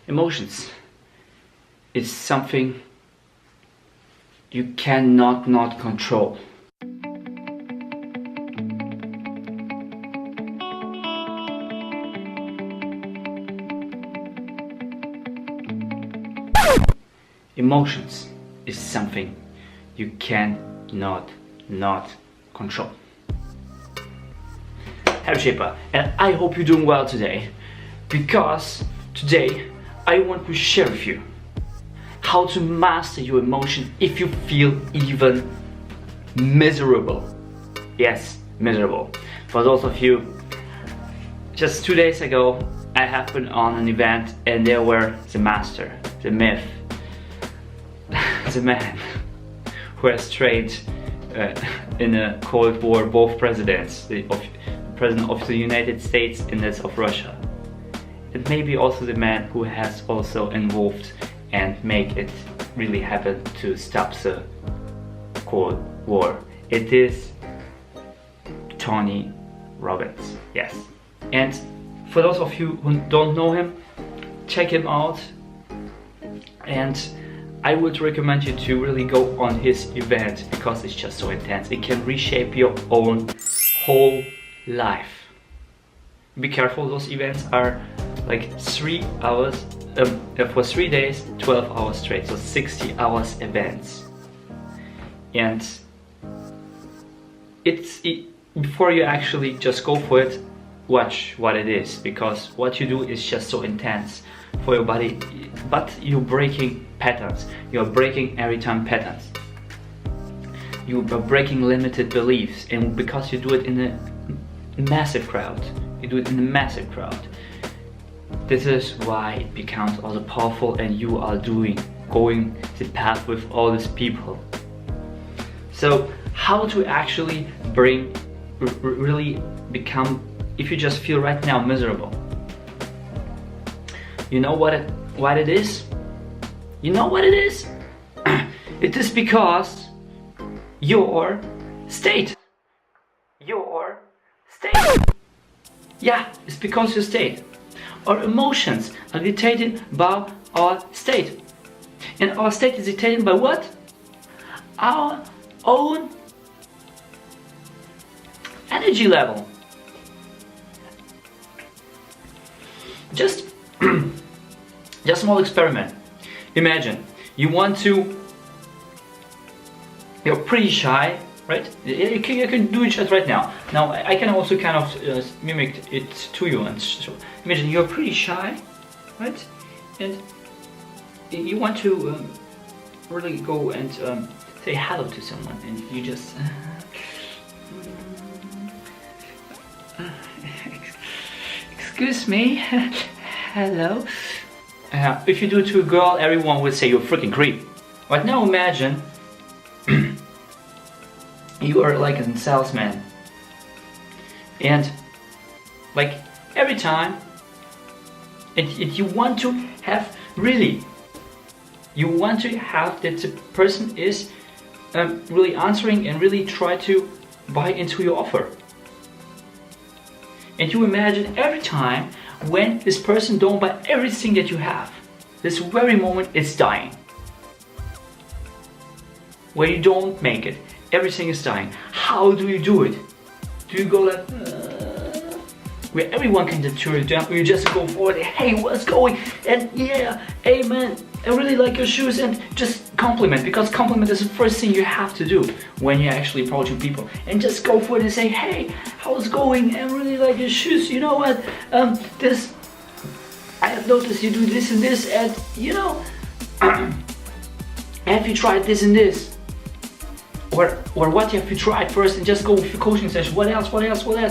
Emotions is something you cannot not control. Emotions is something you cannot not control. Hey Shaper, and I hope you're doing well today, because today I want to share with you how to master your emotion if you feel even miserable. Yes, miserable. For those of you, just 2 days ago I happened on an event and there were the master, the myth, the man who has trained in a Cold War both presidents, the President of the United States and that of Russia. It may be also the man who has also involved and make it really happen to stop the Cold War. It is Tony Robbins, yes. And for those of you who don't know him, check him out, and I would recommend you to really go on his event because it's just so intense. It can reshape your own whole life. Be careful, those events are like 3 hours, for 3 days, 12 hours straight, so 60 hours events. And before you actually just go for it, watch what it is, because what you do is just so intense for your body, but you're breaking patterns, you're breaking every time patterns, you are breaking limited beliefs, and because you do it in a massive crowd, this is why it becomes also powerful, and you are going the path with all these people. So how to actually really become, if you just feel right now miserable, you know what it is? You know what it is? It is because your state. Yeah, it's because your state. Our emotions are dictated by our state. And our state is dictated by what? Our own energy level. Just a small experiment. Imagine you're pretty shy, right? You can do it just right now. Now I can also kind of mimic it to you, and so imagine you're pretty shy, right? And you want to really go and say hello to someone, and you just excuse me, hello. If you do it to a girl, everyone would say you're a freaking creep. But now imagine you are like a salesman, and like every time, and you want to have that the person is really answering and really try to buy into your offer. And you imagine every time when this person don't buy everything that you have, this very moment it's dying. When you don't make it, everything is dying. How do you do it? Do you go like where everyone can deter you down, or you just go forward, hey, what's going, and yeah, hey man, I really like your shoes, and just compliment, because compliment is the first thing you have to do when you're actually approaching people, and just go for it and say, hey, how's it going, I really like your shoes, you know what, this, I have noticed you do this and this, and you know, have you tried this and this? Or what have you tried first, and just go with your coaching session. What else?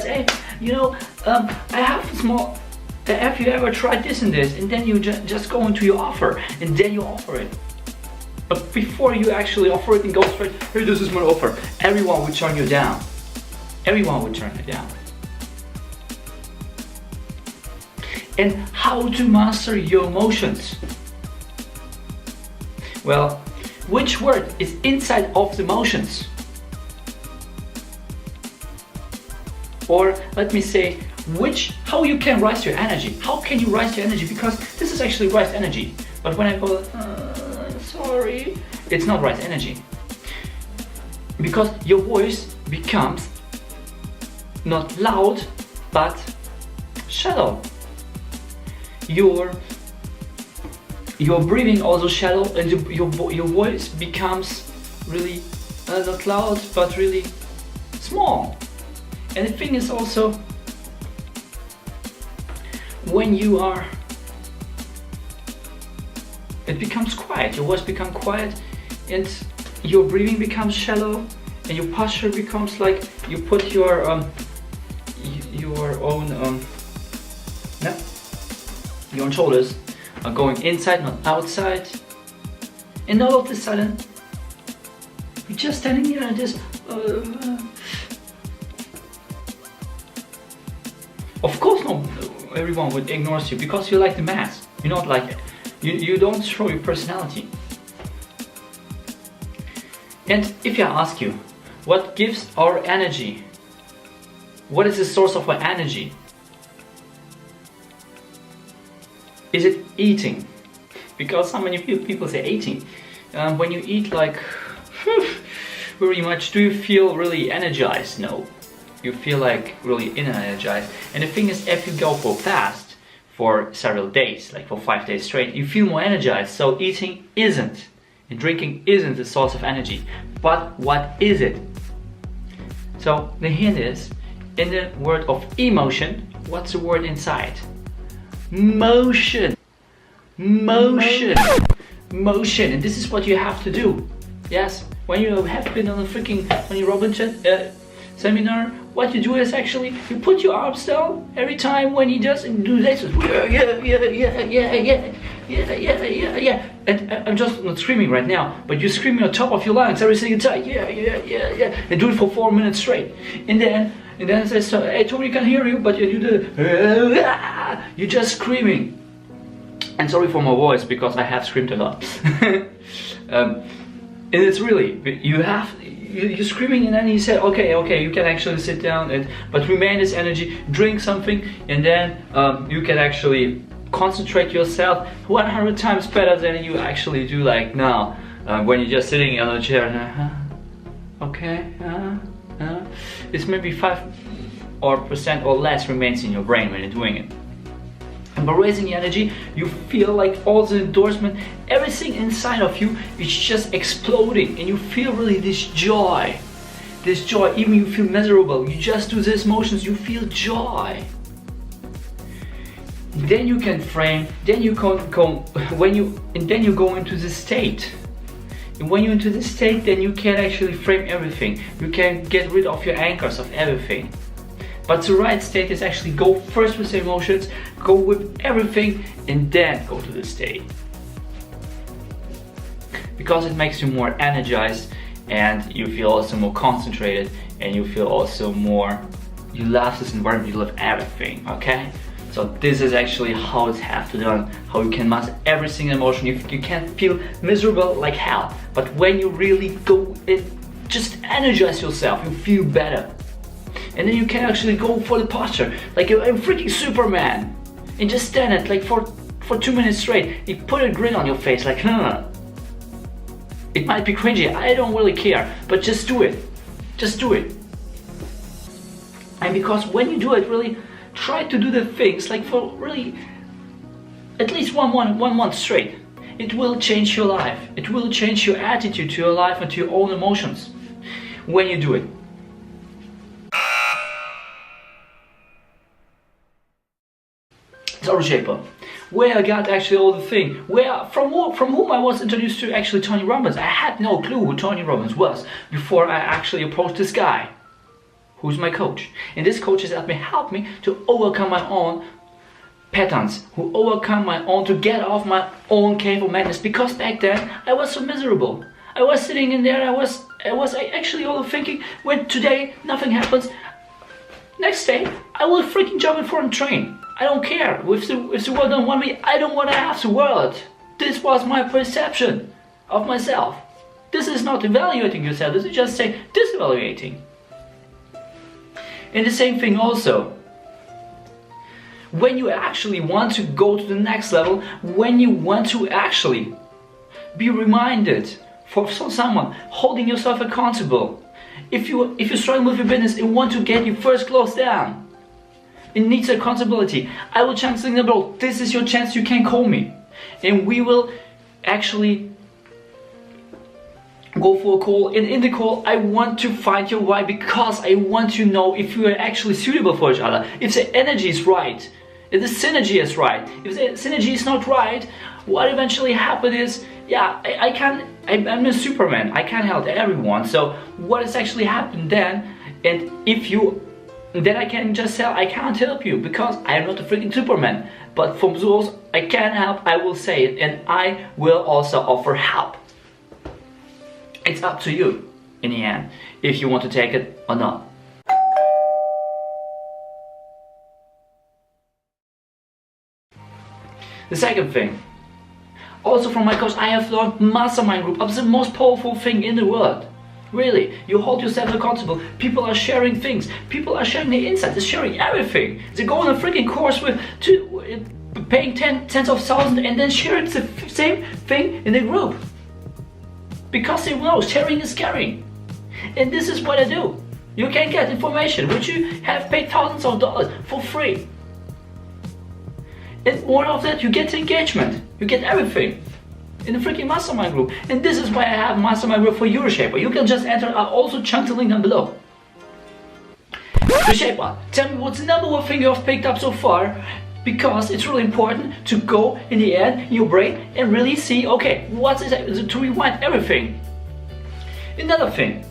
Hey, you know, I have a small, have you ever tried this and this? And then you just go into your offer, and then you offer it. But before you actually offer it and go straight, hey, this is my offer, everyone would turn you down. Everyone would turn you down. And how to master your emotions? Well, which word is inside of the emotions? Or let me say, how you can rise your energy. How can you rise your energy? Because this is actually rise energy. But when I go, sorry, it's not rise energy. Because your voice becomes not loud, but shallow. Your breathing also shallow, and your voice becomes really not loud, but really small. And the thing is also, when you are, it becomes quiet, your voice becomes quiet, and your breathing becomes shallow, and your posture becomes like you put your own shoulders are going inside, not outside. And all of a sudden, you're just standing here and just of course no, everyone would ignore you because you're like the mask. You're not like, you don't show your personality. And if I ask you, what gives our energy? What is the source of our energy? Is it eating? Because so many people say eating. When you eat like very much, do you feel really energized? No. You feel like really energized. And the thing is, if you go for fast for several days, like for 5 days straight, you feel more energized. So eating isn't, and drinking isn't the source of energy. But what is it? So the hint is, in the word of emotion, what's the word inside? Motion. Motion. Motion. And this is what you have to do. Yes, when you have been on a freaking Tony Robbins seminar, what you do is actually you put your arms down every time when he does do this. Yeah. And I'm just not screaming right now, but you're screaming on top of your lungs every single time. Yeah. And do it for 4 minutes straight. And then it says, so, hey Tony, can hear you, but you do the you're just screaming. And sorry for my voice because I have screamed a lot. And it's really, you're screaming, and then he said, okay, you can actually sit down, but remain this energy, drink something, and then you can actually concentrate yourself 100 times better than you actually do like now, when you're just sitting on a chair and it's maybe 5% or less remains in your brain when you're doing it. And by raising the energy, you feel like all the endorsement, everything inside of you is just exploding, and you feel really this joy, even you feel miserable, you just do these motions, you feel joy. Then you can frame, then you can go, then you go into the state. And when you're into this state, then you can actually frame everything. You can get rid of your anchors of everything. But the right state is actually go first with the emotions, go with everything, and then go to the state. Because it makes you more energized, and you feel also more concentrated, and you feel also more, you love this environment, you love everything, okay? So this is actually how it has to be done, how you can master every single emotion. You can feel miserable like hell, but when you really go and just energize yourself, you feel better. And then you can actually go for the posture, like I'm freaking Superman, and just stand it like for 2 minutes straight. You put a grin on your face, like It might be cringy, I don't really care, but just do it. Just do it. And because when you do it, really try to do the things like for really at least one month straight. It will change your life. It will change your attitude to your life and to your own emotions when you do it. Soul Shaper, where I got actually all the thing, from whom I was introduced to actually Tony Robbins. I had no clue who Tony Robbins was before I actually approached this guy, who's my coach. And this coach has helped me to overcome my own patterns, to get off my own cave of madness, because back then I was so miserable. I was sitting in there, I was actually all thinking, when today nothing happens, next day I will freaking jump in for a train. I don't care. If the world don't want me, I don't want to have the world. This was my perception of myself. This is not evaluating yourself, this is just disevaluating. And the same thing also. when you actually want to go to the next level, when you want to actually be reminded for someone, holding yourself accountable. If you're struggling with your business and want to get your first close down, it needs accountability. I will chance the number. This is your chance. You can call me, and we will actually go for a call. And in the call, I want to find your why, because I want to know if you are actually suitable for each other. If the energy is right, if the synergy is right. If the synergy is not right, what eventually happens is, yeah, I'm a Superman. I can't help everyone. So what has actually happened then? And then I can just say I can't help you because I am not a freaking Superman. But for those I can help, I will say it, and I will also offer help. It's up to you in the end if you want to take it or not. The second thing, also from my course, I have learned mastermind group is the most powerful thing in the world. Really, you hold yourself accountable. People are sharing things. People are sharing their insights. They're sharing everything. They go on a freaking course paying tens of thousands and then share the same thing in the group. Because they know sharing is caring. And this is what I do. You can get information which you have paid thousands of dollars for free. And more of that, you get engagement. You get everything in the freaking mastermind group. And this is why I have mastermind group for Euroshaper. You can just enter. I'll also chunk the link down below. Euroshaper, tell me what's the number one thing you have picked up so far, because it's really important to go in the end in your brain and really see, okay, what is it, to rewind everything. Another thing,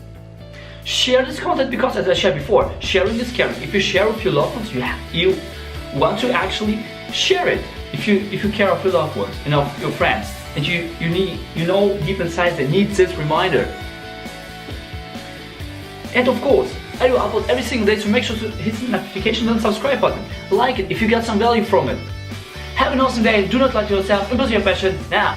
share this content, because as I shared before, sharing is caring. If you share with your loved ones, you want to actually share it. If you care of your loved ones, your friends, and you know deep inside they need this reminder. And of course, I do upload every single day, so make sure to hit the notification and subscribe button. Like it if you got some value from it. Have an awesome day, do not lie to yourself, embrace your passion now.